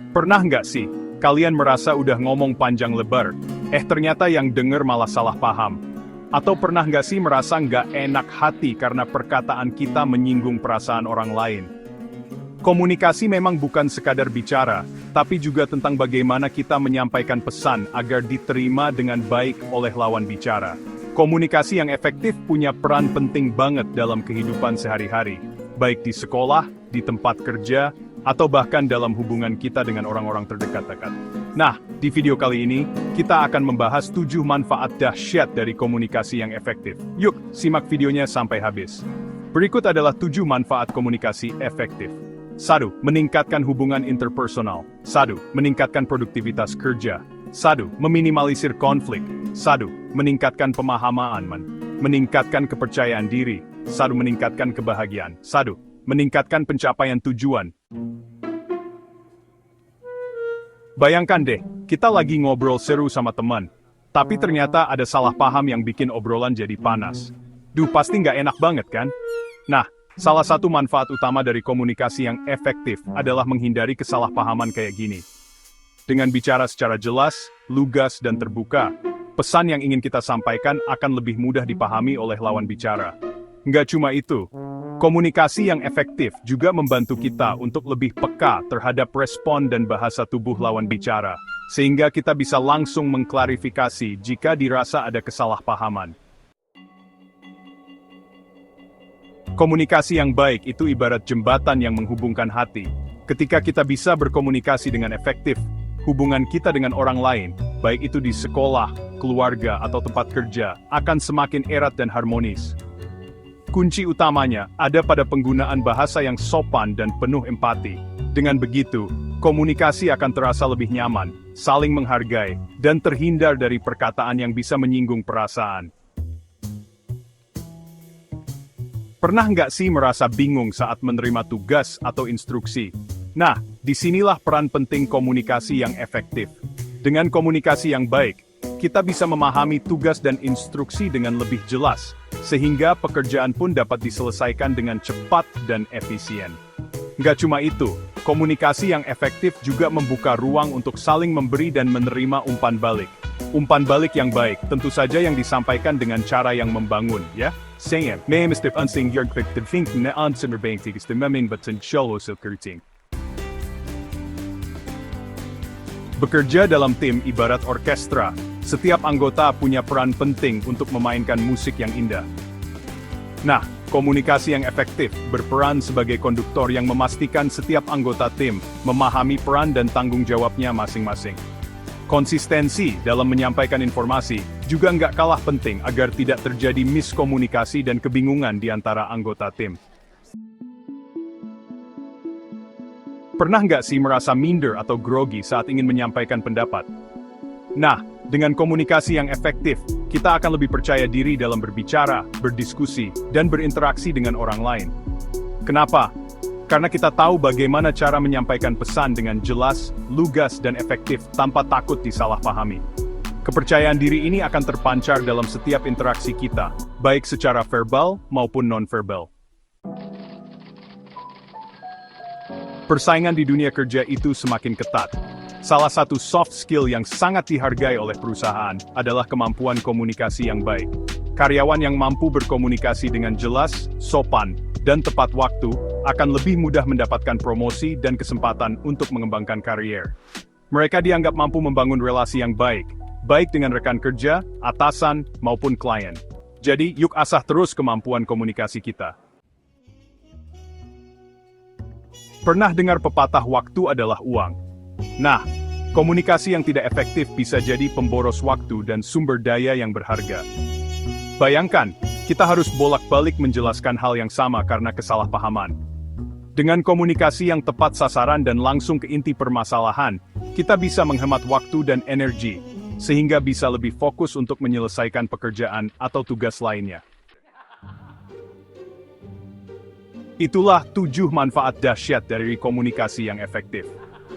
Pernah nggak sih, kalian merasa udah ngomong panjang lebar, ternyata yang denger malah salah paham? Atau pernah nggak sih merasa nggak enak hati karena perkataan kita menyinggung perasaan orang lain? Komunikasi memang bukan sekadar bicara, tapi juga tentang bagaimana kita menyampaikan pesan agar diterima dengan baik oleh lawan bicara. Komunikasi yang efektif punya peran penting banget dalam kehidupan sehari-hari, baik di sekolah, di tempat kerja, atau bahkan dalam hubungan kita dengan orang-orang terdekat-dekat. Nah, di video kali ini, kita akan membahas 7 manfaat dahsyat dari komunikasi yang efektif. Yuk, simak videonya sampai habis. Berikut adalah 7 manfaat komunikasi efektif. 1. Meningkatkan hubungan interpersonal. 1. Meningkatkan produktivitas kerja. 1. Meminimalisir konflik. 1. Meningkatkan pemahaman. Meningkatkan kepercayaan diri. 1. Meningkatkan kebahagiaan. 1. Meningkatkan pencapaian tujuan. Bayangkan deh, kita lagi ngobrol seru sama teman, tapi ternyata ada salah paham yang bikin obrolan jadi panas. Duh, pasti nggak enak banget kan? Nah, salah satu manfaat utama dari komunikasi yang efektif adalah menghindari kesalahpahaman kayak gini. Dengan bicara secara jelas, lugas, dan terbuka, pesan yang ingin kita sampaikan akan lebih mudah dipahami oleh lawan bicara. Nggak cuma itu, komunikasi yang efektif juga membantu kita untuk lebih peka terhadap respon dan bahasa tubuh lawan bicara, sehingga kita bisa langsung mengklarifikasi jika dirasa ada kesalahpahaman. Komunikasi yang baik itu ibarat jembatan yang menghubungkan hati. Ketika kita bisa berkomunikasi dengan efektif, hubungan kita dengan orang lain, baik itu di sekolah, keluarga, atau tempat kerja, akan semakin erat dan harmonis. Kunci utamanya ada pada penggunaan bahasa yang sopan dan penuh empati. Dengan begitu, komunikasi akan terasa lebih nyaman, saling menghargai, dan terhindar dari perkataan yang bisa menyinggung perasaan. Pernah nggak sih merasa bingung saat menerima tugas atau instruksi? Nah, disinilah peran penting komunikasi yang efektif. Dengan komunikasi yang baik, kita bisa memahami tugas dan instruksi dengan lebih jelas, sehingga pekerjaan pun dapat diselesaikan dengan cepat dan efisien. Nggak cuma itu, komunikasi yang efektif juga membuka ruang untuk saling memberi dan menerima umpan balik. Umpan balik yang baik, tentu saja yang disampaikan dengan cara yang membangun, ya. Saya, Mr. Unsing Yerg Think na Answer Bank Tigas the Memin Button Sholo Silkerting. Bekerja dalam tim ibarat orkestra. Setiap anggota punya peran penting untuk memainkan musik yang indah. Nah, komunikasi yang efektif berperan sebagai konduktor yang memastikan setiap anggota tim memahami peran dan tanggung jawabnya masing-masing. Konsistensi dalam menyampaikan informasi juga nggak kalah penting agar tidak terjadi miskomunikasi dan kebingungan di antara anggota tim. Pernah nggak sih merasa minder atau grogi saat ingin menyampaikan pendapat? Nah, dengan komunikasi yang efektif, kita akan lebih percaya diri dalam berbicara, berdiskusi, dan berinteraksi dengan orang lain. Kenapa? Karena kita tahu bagaimana cara menyampaikan pesan dengan jelas, lugas, dan efektif tanpa takut disalahpahami. Kepercayaan diri ini akan terpancar dalam setiap interaksi kita, baik secara verbal maupun non-verbal. Persaingan di dunia kerja itu semakin ketat. Salah satu soft skill yang sangat dihargai oleh perusahaan adalah kemampuan komunikasi yang baik. Karyawan yang mampu berkomunikasi dengan jelas, sopan, dan tepat waktu akan lebih mudah mendapatkan promosi dan kesempatan untuk mengembangkan karier. Mereka dianggap mampu membangun relasi yang baik dengan rekan kerja, atasan, maupun klien. Jadi, yuk asah terus kemampuan komunikasi kita. Pernah dengar pepatah waktu adalah uang? Nah, komunikasi yang tidak efektif bisa jadi pemboros waktu dan sumber daya yang berharga. Bayangkan, kita harus bolak-balik menjelaskan hal yang sama karena kesalahpahaman. Dengan komunikasi yang tepat sasaran dan langsung ke inti permasalahan, kita bisa menghemat waktu dan energi, sehingga bisa lebih fokus untuk menyelesaikan pekerjaan atau tugas lainnya. Itulah 7 manfaat dahsyat dari komunikasi yang efektif.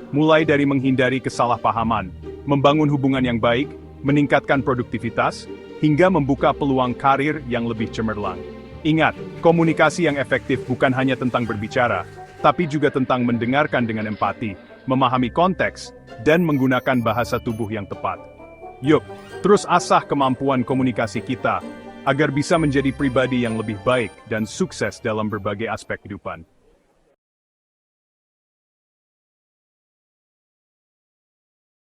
Mulai dari menghindari kesalahpahaman, membangun hubungan yang baik, meningkatkan produktivitas, hingga membuka peluang karir yang lebih cemerlang. Ingat, komunikasi yang efektif bukan hanya tentang berbicara, tapi juga tentang mendengarkan dengan empati, memahami konteks, dan menggunakan bahasa tubuh yang tepat. Yuk, terus asah kemampuan komunikasi kita, agar bisa menjadi pribadi yang lebih baik dan sukses dalam berbagai aspek kehidupan.